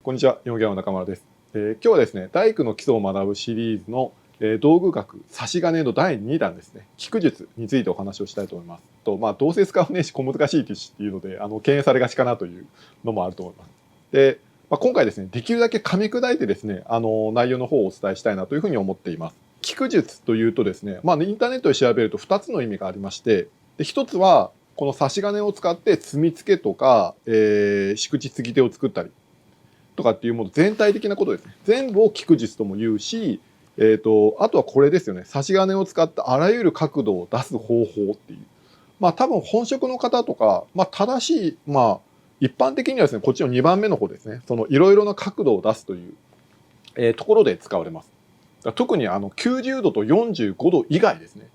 こんにちは、ヨギャオ中村です。今日はですね、大工の基礎を学ぶシリーズの、道具学差し金の第2弾ですね、菊術についてお話をしたいと思います。どうせ使う名詞小難しいっていうので、敬遠されがちかなというのもあると思います。で、今回ですね、できるだけ噛み砕いてですね、内容の方をお伝えしたいなというふうに思っています。菊術というとですね、インターネットで調べると2つの意味がありまして、で1つは、この差し金を使って積み付けとか、敷地継ぎ手を作ったり、とかっていうもの全体的なことですね。全部を菊術とも言うし、あとはこれですよね。差し金を使ったあらゆる角度を出す方法っていう。多分本職の方とか、正しい、一般的にはですね、こっちの2番目の方ですね。そのいろいろな角度を出すという、ところで使われます。特に90度と45度以外ですね。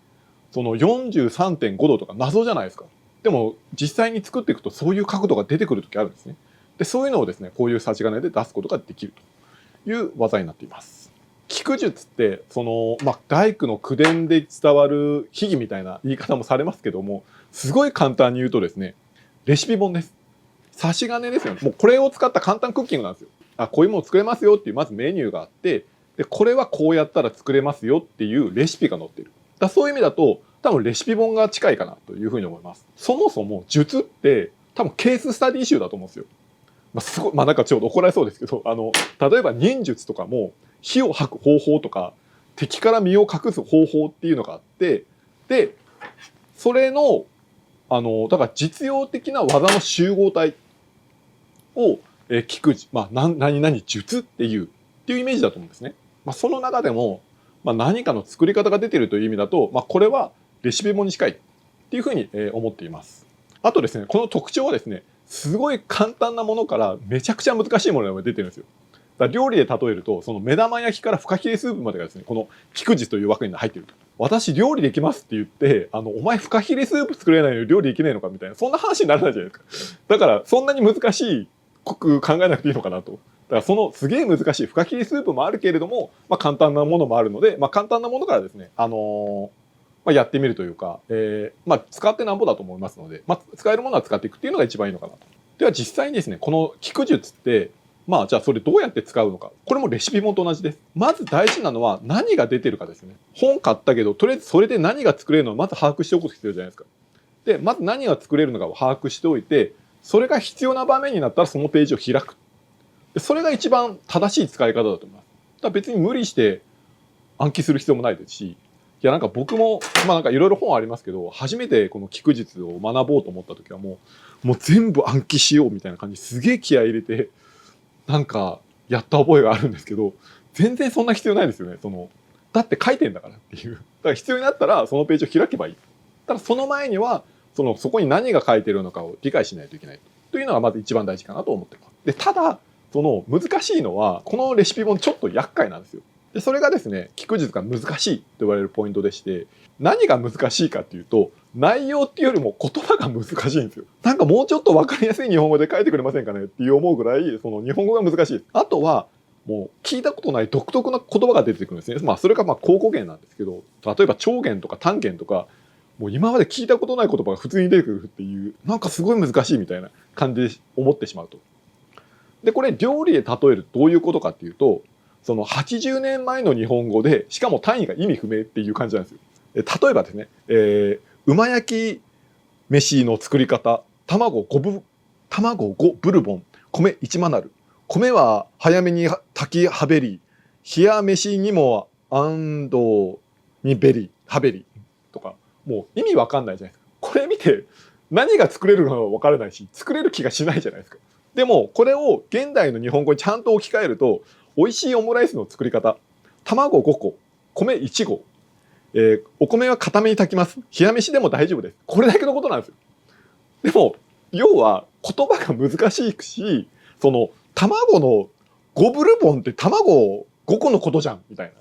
その43.5度とか謎じゃないですか。でも実際に作っていくとそういう角度が出てくる時あるんですね。でそういうのをですね、こういう差し金で出すことができるという技になっています。菊術って大工の口伝で伝わる秘技みたいな言い方もされますけども、すごい簡単に言うとですね、レシピ本です。差し金ですよね。もうこれを使った簡単クッキングなんですよ。こういうもの作れますよっていうまずメニューがあって、でこれはこうやったら作れますよっていうレシピが載ってる。そういう意味だと多分レシピ本が近いかなというふうに思います。そもそも術って多分ケーススタディ集だと思うんですよ。すごい、なんかちょうど怒られそうですけど、例えば忍術とかも火を吐く方法とか敵から身を隠す方法っていうのがあって、でそれのだから実用的な技の集合体を、菊術、何々術っていうイメージだと思うんですね。その中でも、何かの作り方が出てるという意味だと、これはレシピ本に近いっていうふうに、思っています。あとですね、この特徴はですね、すごい簡単なものからめちゃくちゃ難しいものが出てるんですよ。だから料理で例えると、その目玉焼きからフカヒレスープまでがですね、この菊術という枠に入っていると。私料理できますって言って、お前フカヒレスープ作れないのに料理できないのかみたいな、そんな話にならないじゃないですか。だからそんなに難しいく考えなくていいのかなと。だからそのすげえ難しいフカヒレスープもあるけれども、簡単なものもあるので、簡単なものからですね、やってみるというか、使ってなんぼだと思いますので、使えるものは使っていくっていうのが一番いいのかなと。では実際にですね、この菊術って、じゃあそれどうやって使うのか。これもレシピ本と同じです。まず大事なのは何が出てるかですね。本買ったけど、とりあえずそれで何が作れるのをまず把握しておく必要じゃないですか。で、まず何が作れるのかを把握しておいて、それが必要な場面になったらそのページを開く。それが一番正しい使い方だと思います。だから別に無理して暗記する必要もないですし、なんか僕もなんかいろいろ本ありますけど、初めてこの菊術を学ぼうと思った時はもう全部暗記しようみたいな感じですげえ気合い入れてなんかやった覚えがあるんですけど、全然そんな必要ないですよね。だって書いてんだからっていう。だから必要になったらそのページを開けばいい。ただその前にはそこに何が書いてるのかを理解しないといけないというのがまず一番大事かなと思ってます。でただ難しいのはこのレシピ本ちょっと厄介なんですよ。でそれがですね、菊術が難しいと言われるポイントでして、何が難しいかっていうと、内容っていうよりも言葉が難しいんですよ。なんかもうちょっと分かりやすい日本語で書いてくれませんかねっていう思うぐらい、その日本語が難しいです。あとはもう聞いたことない独特な言葉が出てくるんですね。それが考古言なんですけど、例えば超言とか単言とか、もう今まで聞いたことない言葉が普通に出てくるっていう、なんかすごい難しいみたいな感じで思ってしまうと。でこれ料理で例えるとどういうことかっていうと、その80年前の日本語でしかも単位が意味不明っていう感じなんですよ。例えばですね、馬焼き飯の作り方、卵5ブルボン、米1マナル、米は早めに炊きはべり、冷や飯にも安藤にベリはべりとか、もう意味わかんないじゃないですか。これ見て何が作れるのかわからないし、作れる気がしないじゃないですか。でもこれを現代の日本語にちゃんと置き換えると、美味しいオムライスの作り方、卵5個、米1合、お米は固めに炊きます。冷や飯でも大丈夫です。これだけのことなんですよ。でも要は言葉が難しいし、卵の5ブルボンって卵5個のことじゃんみたいな。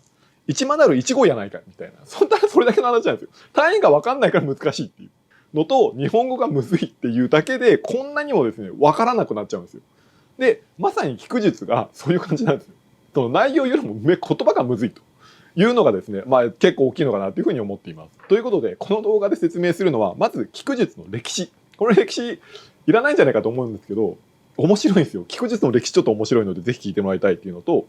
1マナル1合やないかみたいな。それだけの話なんですよ。単位が分かんないから難しいっていうのと、日本語がむずいっていうだけでこんなにもですね分からなくなっちゃうんですよ。でまさに菊術がそういう感じなんですよ。その内容よりも言葉がむずいというのがですね、結構大きいのかなというふうに思っています。ということでこの動画で説明するのは、まず菊術の歴史。この歴史いらないんじゃないかと思うんですけど、面白いんですよ。菊術の歴史ちょっと面白いのでぜひ聞いてもらいたいっていうのと、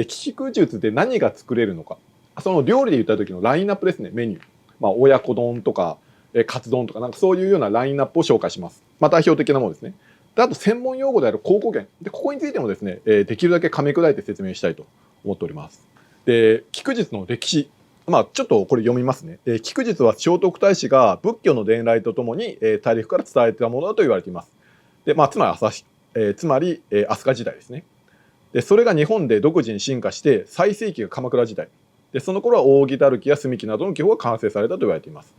菊術で何が作れるのか、その料理で言った時のラインナップですね、メニュー。親子丼とか、カツ丼とか、なんかそういうようなラインナップを紹介します。代表的なものですね。で、あと専門用語である考古言。で、ここについてもですね、できるだけ噛み砕いて説明したいと思っております。で、菊術の歴史。ちょっとこれ読みますね。菊術は聖徳太子が仏教の伝来とともに大陸から伝えたものだと言われています。で、つまり飛鳥時代ですね。で、それが日本で独自に進化して最盛期が鎌倉時代。で、その頃は扇たるきや澄木などの技法が完成されたと言われています。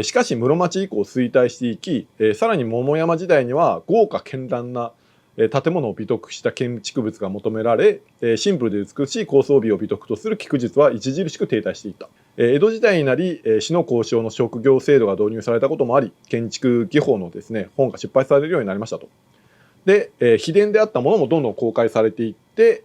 しかし室町以降衰退していき、さらに桃山時代には豪華絢爛な建物を美徳した建築物が求められ、シンプルで美しい高層美を美徳とする菊術は著しく停滞していた。江戸時代になり、市の交渉の職業制度が導入されたこともあり、建築技法のですね、本が出版されるようになりましたと。で、秘伝であったものもどんどん公開されていって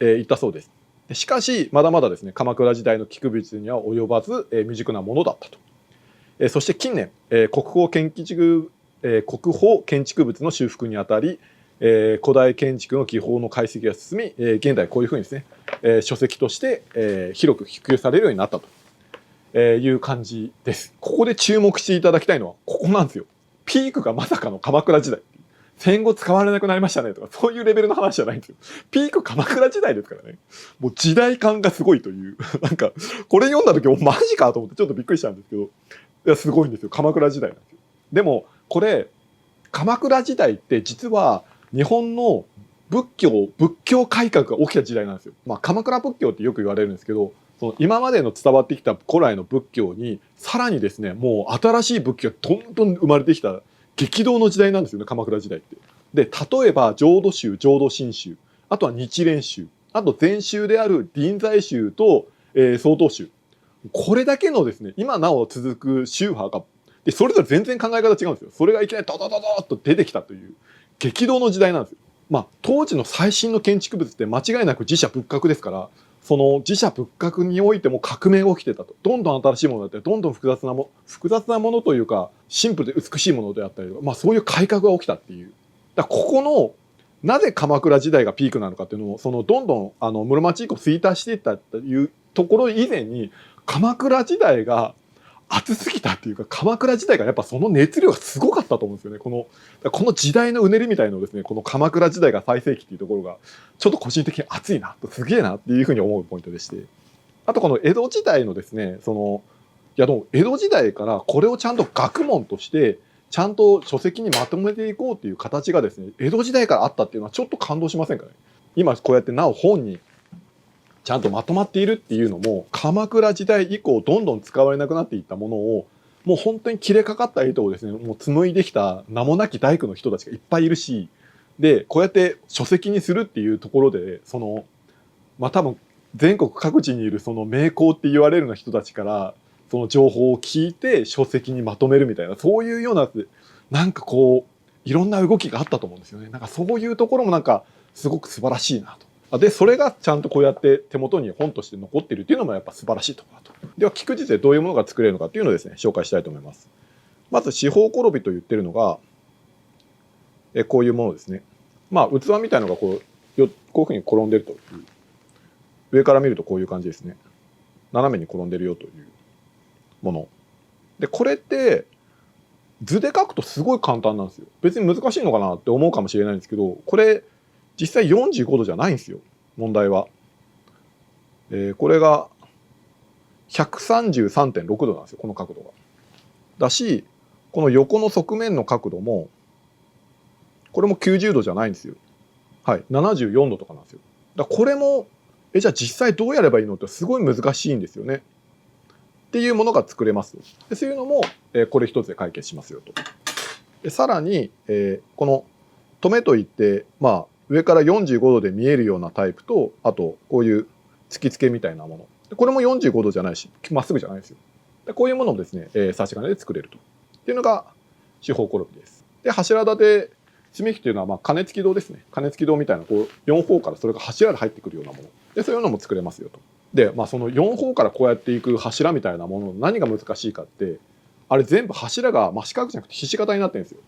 いったそうです。しかしまだまだですね、鎌倉時代の菊術には及ばず、未熟なものだったと。そして近年、国宝建築物の修復にあたり、古代建築の技法の解析が進み、現代こういうふうにですね、書籍として、広く普及されるようになったと、いう感じです。ここで注目していただきたいのはここなんですよ。ピークがまさかの鎌倉時代。戦後使われなくなりましたねとか、そういうレベルの話じゃないんですよ。ピーク鎌倉時代ですからね。もう時代感がすごいという。なんか、これ読んだ時、マジかと思ってちょっとびっくりしたんですけど、いや、すごいんですよ。鎌倉時代なんですよ。でも、これ、鎌倉時代って実は日本の仏教改革が起きた時代なんですよ。鎌倉仏教ってよく言われるんですけど、その今までの伝わってきた古来の仏教に、さらにですね、もう新しい仏教がどんどん生まれてきた激動の時代なんですよね、鎌倉時代って。で、例えば浄土宗、浄土真宗、あとは日蓮宗、あと禅宗である臨済宗と、曹洞宗。これだけのですね、今なお続く宗派が、で、それぞれ全然考え方違うんですよ。それがいきなりドドドドーッと出てきたという激動の時代なんですよ。当時の最新の建築物って間違いなく寺社仏閣ですから、その寺社仏閣においても革命が起きてたと。どんどん新しいものだったり、どんどん複雑なものというか、シンプルで美しいものであったりとか、そういう改革が起きたっていう。ここの、なぜ鎌倉時代がピークなのかっていうのを、そのどんどん室町以降衰退していったというところ以前に、鎌倉時代が熱すぎたっていうか、鎌倉時代がやっぱその熱量がすごかったと思うんですよね。この時代のうねりみたいのをですね、この鎌倉時代が最盛期っていうところが、ちょっと個人的に熱いなと、すげえなっていうふうに思うポイントでして。あとこの江戸時代のですね、でも江戸時代からこれをちゃんと学問として、ちゃんと書籍にまとめていこうっていう形がですね、江戸時代からあったっていうのはちょっと感動しませんかね。今こうやってなお本にちゃんとまとまっているっていうのも、鎌倉時代以降どんどん使われなくなっていったものを、もう本当に切れかかった糸をですね、もう紡いできた名もなき大工の人たちがいっぱいいるし、でこうやって書籍にするっていうところで、多分全国各地にいるその名工って言われるような人たちからその情報を聞いて書籍にまとめるみたいな、そういうような、なんかこういろんな動きがあったと思うんですよね。なんかそういうところもなんかすごく素晴らしいなと。でそれがちゃんとこうやって手元に本として残っているっていうのもやっぱ素晴らしいところだと。では菊術でどういうものが作れるのかっていうのをですね、紹介したいと思います。まず四方転びと言ってるのがこういうものですね。器みたいのがこういうふうに転んでるという、上から見るとこういう感じですね。斜めに転んでるよというもので、これって図で書くとすごい簡単なんですよ。別に難しいのかなって思うかもしれないんですけど、これ実際45度じゃないんですよ、問題は。これが 133.6 度なんですよ、この角度が。だし、この横の側面の角度もこれも90度じゃないんですよ。はい、74度とかなんですよ。これもじゃあ実際どうやればいいのってすごい難しいんですよね。っていうものが作れます。でそういうのも、これ一つで解決しますよと。でさらに、この止めといって、上から45度で見えるようなタイプと、あとこういう突き付けみたいなもの。でこれも45度じゃないし、まっすぐじゃないですよ。でこういうものをですね、差し金で作れると。っていうのが四方転びです。で柱立て積み木というのは金付き銅ですね。金付き銅みたいなこう4方からそれが柱で入ってくるようなもの。でそういうのも作れますよと。でその4方からこうやっていく柱みたいなものの何が難しいかって、あれ全部柱が四角じゃなくてひし形になってるんですよ。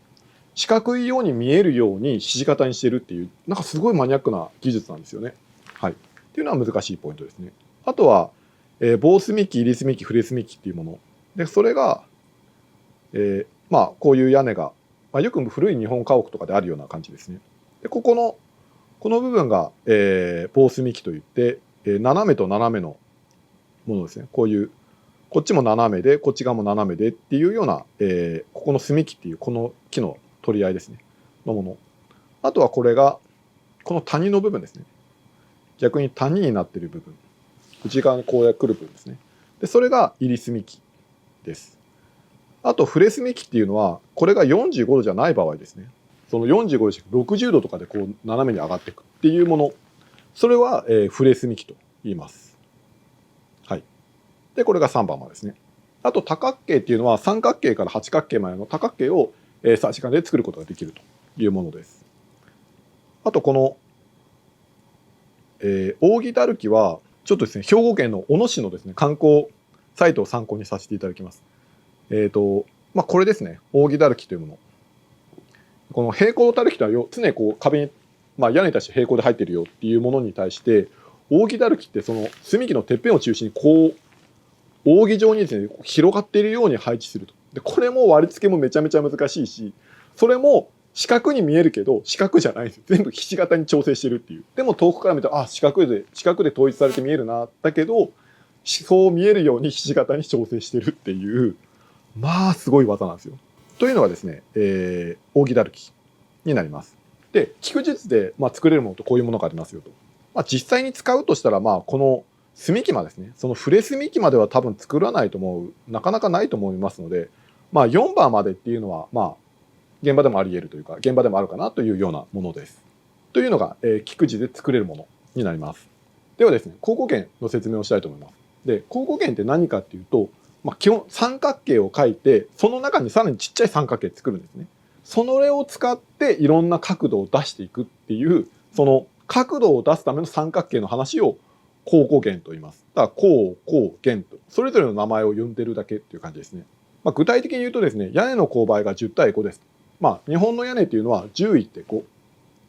四角いように見えるようにひし形にしてるっていう、なんかすごいマニアックな技術なんですよね。はい。っていうのは難しいポイントですね。あとは、棒隅木、入り隅木、触れ隅木っていうもの。で、それが、まあ、こういう屋根が、まあ、よく古い日本家屋とかであるような感じですね。で、この部分が、棒隅木といって、斜めと斜めのものですね。こういう、こっちも斜めで、こっち側も斜めでっていうような、ここの隅木っていう、この木の取り合いですね。のもの。あとはこれが、この谷の部分ですね。逆に谷になっている部分。内側にこうやってくる部分ですね。で、それが入り隅木です。あと、触れ隅木っていうのは、これが45度じゃない場合ですね。その45度じゃ60度とかでこう斜めに上がっていくっていうもの。それは、触れ隅木と言います。はい。で、これが3番までですね。あと、多角形っていうのは三角形から八角形までの多角形を差し金で作ることができるというものです。あと、この、扇だるきは、ちょっとですね、兵庫県の小野市のですね、観光サイトを参考にさせていただきます。まあ、これですね、扇だるきというもの。この平行だるきとは常にこう壁に、まあ、屋根に対して平行で入っているよっていうものに対して、扇だるきってその隅木のてっぺんを中心にこう、扇状にですね、広がっているように配置すると。で、これも割り付けもめちゃめちゃ難しいし、それも四角に見えるけど、四角じゃないんですよ。全部ひし形に調整してるっていう。でも遠くから見ると、あ、四角で統一されて見えるな。だけど、そう見えるようにひし形に調整してるっていう、まあ、すごい技なんですよ。というのがですね、扇だるきになります。で、菊術で、まあ、作れるものとこういうものがありますよと。まあ、実際に使うとしたら、まあ、この隅木間ですね。その触れ隅木までは多分作らないと思う。なかなかないと思いますので、まあ、4番までっていうのは、まあ、現場でもあり得るというか、現場でもあるかなというようなものです。というのが、菊地で作れるものになります。ではですね、考古研の説明をしたいと思います。で、考古研って何かっていうと、まあ、基本三角形を描いて、その中にさらにちっちゃい三角形作るんですね。それを使っていろんな角度を出していくっていう、その角度を出すための三角形の話を考古研と言います。だから考研と、それぞれの名前を呼んでるだけっていう感じですね。まあ、具体的に言うとですね、屋根の勾配が10対5です。まあ、日本の屋根っていうのは10いって5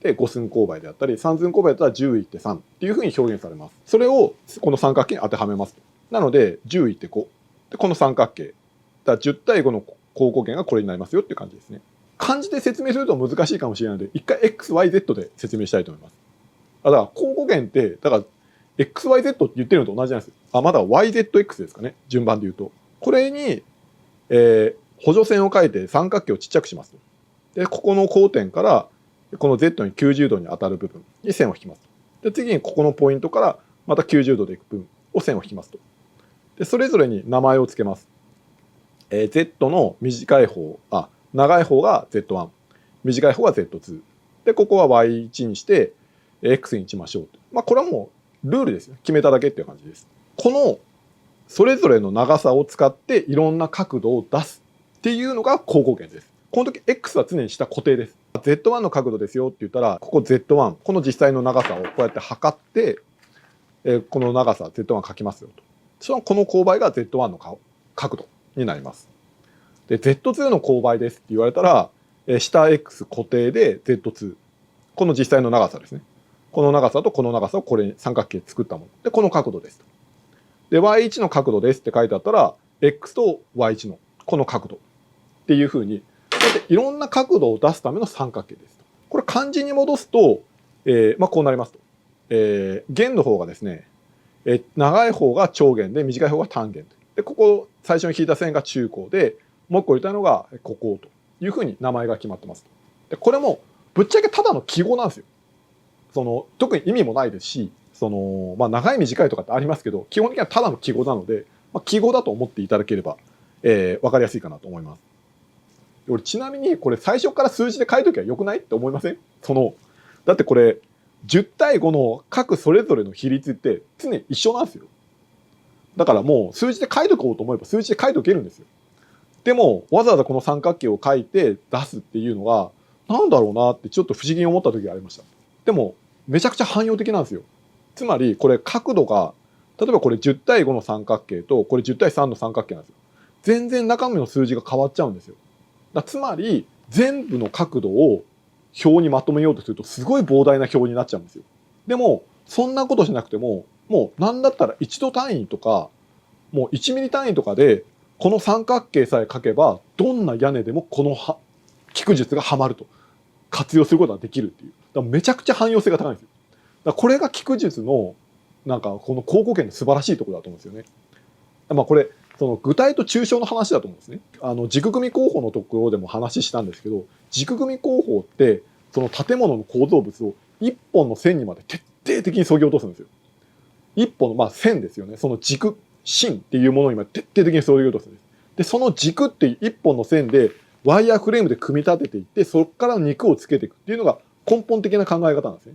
で5寸勾配であったり、3寸勾配だったら10いって3っていうふうに表現されます。それをこの三角形に当てはめます。なので、10いって5。で、この三角形。だから10対5の考古研がこれになりますよっていう感じですね。漢字で説明すると難しいかもしれないので、一回 XYZ で説明したいと思います。だから考古研って、だから XYZ って言ってるのと同じなんですよ。あ、まだ YZX ですかね。順番で言うと。これに、補助線を書いて三角形をちっちゃくします。で、ここの交点から、この Z に90度に当たる部分に線を引きます。で、次にここのポイントからまた90度でいく部分を線を引きますと。で、それぞれに名前を付けます。Z の短い方、長い方が Z1、短い方が Z2。で、ここは Y1 にして、X にしましょう。まあ、これはもうルールですよ。決めただけっていう感じです。この、それぞれの長さを使っていろんな角度を出すっていうのが考古研です。この時 X は常に下固定です。Z1 の角度ですよって言ったら、ここ Z1、この実際の長さをこうやって測って、この長さ Z1 書きますよと。この勾配が Z1 の角度になります。で、Z2 の勾配ですって言われたら、下 X 固定で Z2。この実際の長さですね。この長さとこの長さをこれに三角形作ったもの。で、この角度ですと。で、Y1 の角度ですって書いてあったら、X と Y1 のこの角度っていうふうに、いろんな角度を出すための三角形ですと。これ漢字に戻すと、まあこうなりますと。弦の方がですね、長い方が長弦で短い方が短弦で、ここ最初に引いた線が中高で、もう一個入れたのがここというふうに名前が決まってますと。で、これもぶっちゃけただの記号なんですよ。特に意味もないですし、まあ、長い短いとかってありますけど、基本的にはただの記号なので、まあ、記号だと思っていただければ、わかりやすいかなと思います。俺ちなみにこれ最初から数字で書いときゃよくないって思いません？だってこれ10対5の各それぞれの比率って常に一緒なんですよ。だからもう数字で書いとこうと思えば数字で書いとけるんですよ。でもわざわざこの三角形を書いて出すっていうのがなんだろうなってちょっと不思議に思った時がありました。でもめちゃくちゃ汎用的なんですよ。つまりこれ角度が例えばこれ10対5の三角形とこれ10対3の三角形なんですよ。全然中身の数字が変わっちゃうんですよ。つまり全部の角度を表にまとめようとするとすごい膨大な表になっちゃうんですよ。でもそんなことしなくても、もう何だったら1度単位とかもう1ミリ単位とかでこの三角形さえ描けばどんな屋根でもこの菊術がはまると活用することができるっていう、だからめちゃくちゃ汎用性が高いんですよ。だからこれが菊術のなんかこの考古研の素晴らしいところだと思うんですよね。まあこれその具体と抽象の話だと思うんですね。軸組工法のところでも話したんですけど、軸組工法ってその建物の構造物を一本の線にまで徹底的に削ぎ落とすんですよ。一本のまあ線ですよね。その軸芯っていうものにまで徹底的に削ぎ落とすんです。でその軸っていう一本の線でワイヤーフレームで組み立てていって、そこから肉をつけていくっていうのが根本的な考え方なんですね。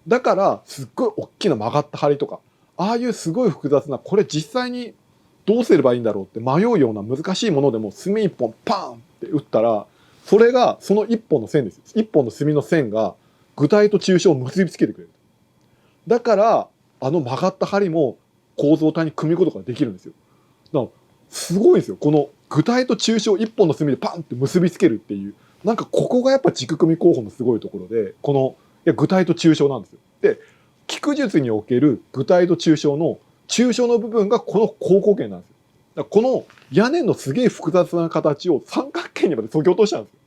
だからすっごい大きな曲がった梁とか、ああいうすごい複雑な、これ実際にどうすればいいんだろうって迷うような難しいものでも墨一本パーンって打ったら、それがその一本の線です。一本の墨の線が具体と抽象を結びつけてくれる。だから曲がった梁も構造体に組むことができるんですよ。だからすごいですよ。この具体と抽象一本の墨でパンって結びつけるっていう、なんかここがやっぱ軸組工法のすごいところで、この具体と抽象なんですよ。で菊術における具体と抽象の部分がこの考古研なんですよ。だからこの屋根のすげえ複雑な形を三角形にまで削ぎ落としたんですよ。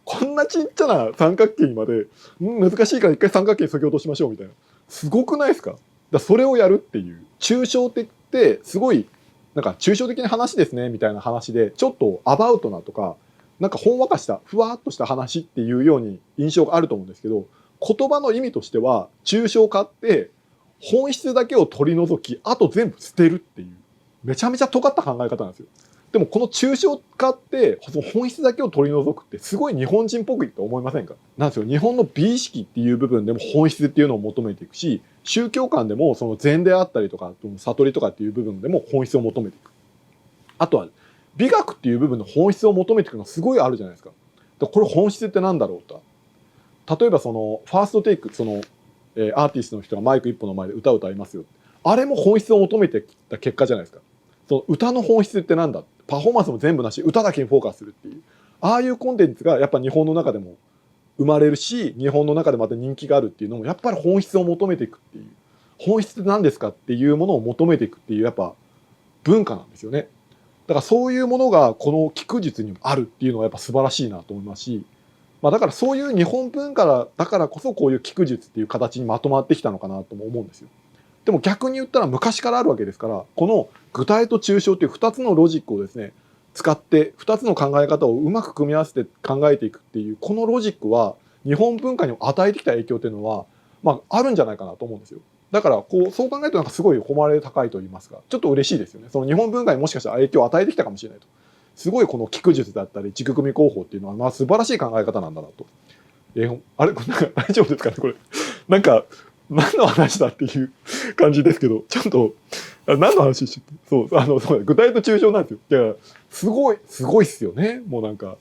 こんなちっちゃな三角形にまで難しいから一回三角形に削ぎ落としましょうみたいな、すごくないですか。それをやるっていう、抽象的ってすごいなんか抽象的な話ですねみたいな話で、ちょっとアバウトなとかなんかほんわかしたふわっとした話っていうように印象があると思うんですけど、言葉の意味としては抽象化って本質だけを取り除き、あと全部捨てるっていうめちゃめちゃ尖った考え方なんですよ。でもこの抽象化ってその本質だけを取り除くってすごい日本人っぽくいって思いませんか。なんですよ。日本の美意識っていう部分でも本質っていうのを求めていくし、宗教観でもその禅であったりとか悟りとかっていう部分でも本質を求めていく。あとは美学っていう部分の本質を求めていくのすごいあるじゃないですか。これ本質ってなんだろうと。例えばそのファーストテイク、そのアーティストの人がマイク一本の前で歌を歌いますよ。あれも本質を求めてきた結果じゃないですか。その歌の本質ってなんだ。パフォーマンスも全部なし、歌だけにフォーカスするっていう。ああいうコンテンツがやっぱ日本の中でも生まれるし、日本の中でまた人気があるっていうのもやっぱり本質を求めていくっていう。本質って何ですかっていうものを求めていくっていうやっぱ文化なんですよね。だからそういうものがこの菊術にもあるっていうのはやっぱ素晴らしいなと思いますし、まあ、だからそういう日本文化だからこそこういう菊術っていう形にまとまってきたのかなとも思うんですよ。でも逆に言ったら昔からあるわけですから、この具体と抽象っていう2つのロジックをですね使って2つの考え方をうまく組み合わせて考えていくっていうこのロジックは日本文化に与えてきた影響っていうのは、まあ、あるんじゃないかなと思うんですよ。だからそう考えるとなんかすごい誉れ高いと言いますか、ちょっと嬉しいですよね。その日本文化にもしかしたら影響を与えてきたかもしれないと。すごいこの菊術だったり軸組工法っていうのはまあ素晴らしい考え方なんだなと。あれなんか大丈夫ですかねこれ。なんか何の話だっていう感じですけど、ちょっと何の話してそう具体と抽象なんですよ。いやすごいっすよね。もうなんか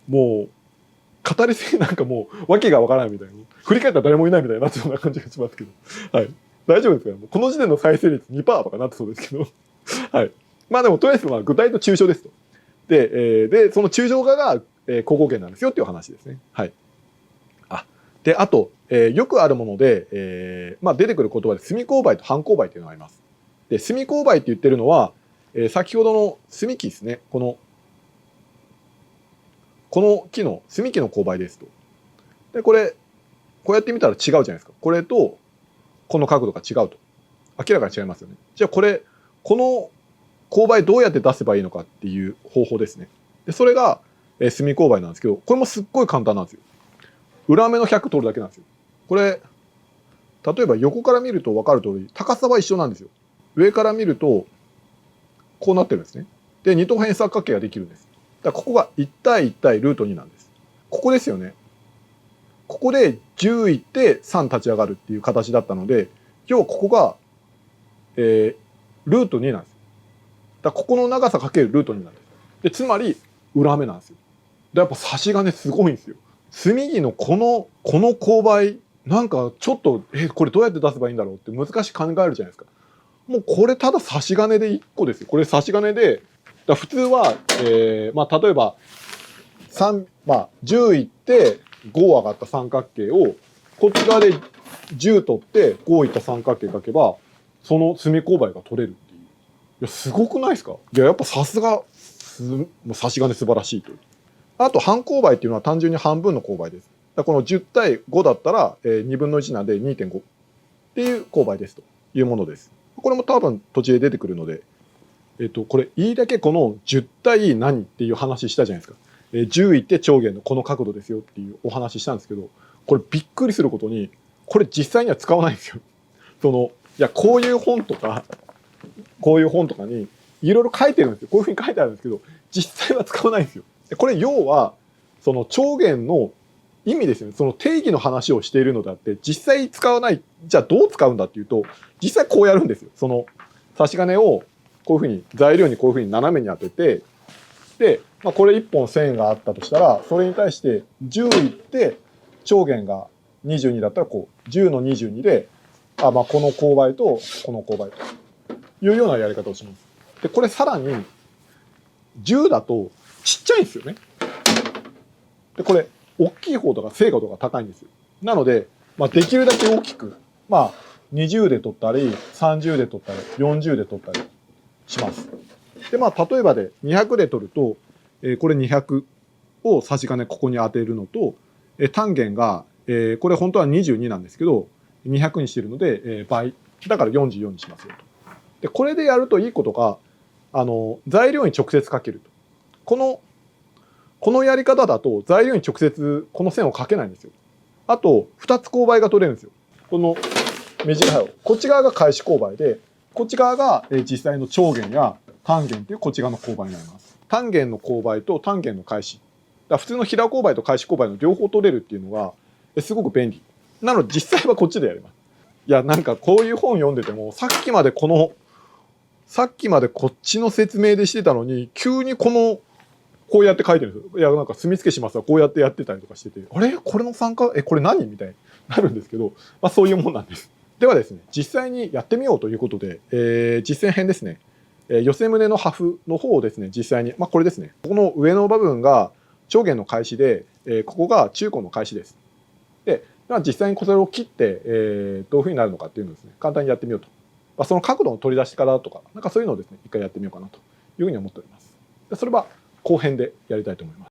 もう語りすぎ、なんかもう訳がわからないみたいな、振り返ったら誰もいないみたいになってそうな感じがしますけど、はい、大丈夫ですかね。この時点の再生率 2% とかなってそうですけどはい、まあでもとりあえずまあ具体と抽象ですと。でその抽象化が考古研なんですよっていう話ですね。はい。であと、よくあるもので、まあ、出てくる言葉で墨勾配と半勾配というのがあります。で墨勾配って言ってるのは、先ほどの墨木ですね。この木の墨木の勾配ですと。でこれこうやって見たら違うじゃないですか。これとこの角度が違うと明らかに違いますよね。じゃあこの勾配どうやって出せばいいのかっていう方法ですね。でそれが、墨勾配なんですけど、これもすっごい簡単なんですよ。裏目の100取るだけなんですよ。これ例えば横から見ると分かる通り高さは一緒なんですよ。上から見るとこうなってるんですね。で二等辺三角形ができるんです。だからここが1対1対ルート2なんです。ここですよね。ここで10いって3立ち上がるっていう形だったので、要はここが、ルート2なんです。だからここの長さかけるルート2なんです。でつまり裏目なんですよ。でやっぱ差し金すごいんですよ。墨木のこの勾配なんかちょっとこれどうやって出せばいいんだろうって難しく考えるじゃないですか。もうこれただ差し金で1個ですよ。これ差し金で普通は、まあ、例えば10いって5上がった三角形をこっち側で10取って5いった三角形書けばその隅勾配が取れるっていう。いやすごくないですか。いややっぱさすが差し金素晴らしいという。あと半勾配っていうのは単純に半分の勾配です。だからこの10対5だったら2分の1なんで 2.5 っていう勾配ですというものです。これも多分途中で出てくるので、これいいだけこの10対何っていう話したじゃないですか。10いって頂点のこの角度ですよっていうお話したんですけど、これびっくりすることにこれ実際には使わないんですよ。いやこういう本とかにいろいろ書いてるんですよ。こういうふうに書いてあるんですけど実際は使わないんですよ。これ要はその頂点の意味ですよね。その定義の話をしているのであって実際使わない。じゃあどう使うんだっていうと実際こうやるんですよ。その差し金をこういうふうに材料にこういうふうに斜めに当ててで、これ1本線があったとしたらそれに対して10いって頂点が22だったらこう10の22でこの勾配とこの勾配というようなやり方をします。でこれさらに10だとちっちゃいんですよね。でこれ大きい方とか精度とか高いんですよ。なので、できるだけ大きく20で取ったり30で取ったり40で取ったりします。で例えばで200で取ると、これ200を差し金ここに当てるのと、単元が、これ本当は22なんですけど200にしてるので、倍だから44にしますよと。でこれでやるといいことが材料に直接かけると。このやり方だと材料に直接この線をかけないんですよ。あと2つ勾配が取れるんですよ。この短いこっち側が開始勾配でこっち側が実際の頂点や単元っていうこっち側の勾配になります。単元の勾配と単元の開始。普通の平勾配と開始勾配の両方取れるっていうのがすごく便利。なので実際はこっちでやります。いやなんかこういう本読んでてもさっきまでこっちの説明でしてたのに急にこうやって書いてるんですよ。いやなんか墨付けしますわこうやってやってたりとかしててあれこれの参加これ何みたいになるんですけど、そういうもんなんです。ではですね実際にやってみようということで、実践編ですね。寄せ胸の破風の方をですね実際にこれですね。ここの上の部分が頂点の開始で、ここが中根の開始です。で実際にこれを切って、どういうふうになるのかっていうのをですね簡単にやってみようと。その角度の取り出し方とかそういうのをですね一回やってみようかなというふうに思っております。でそれは後編でやりたいと思います。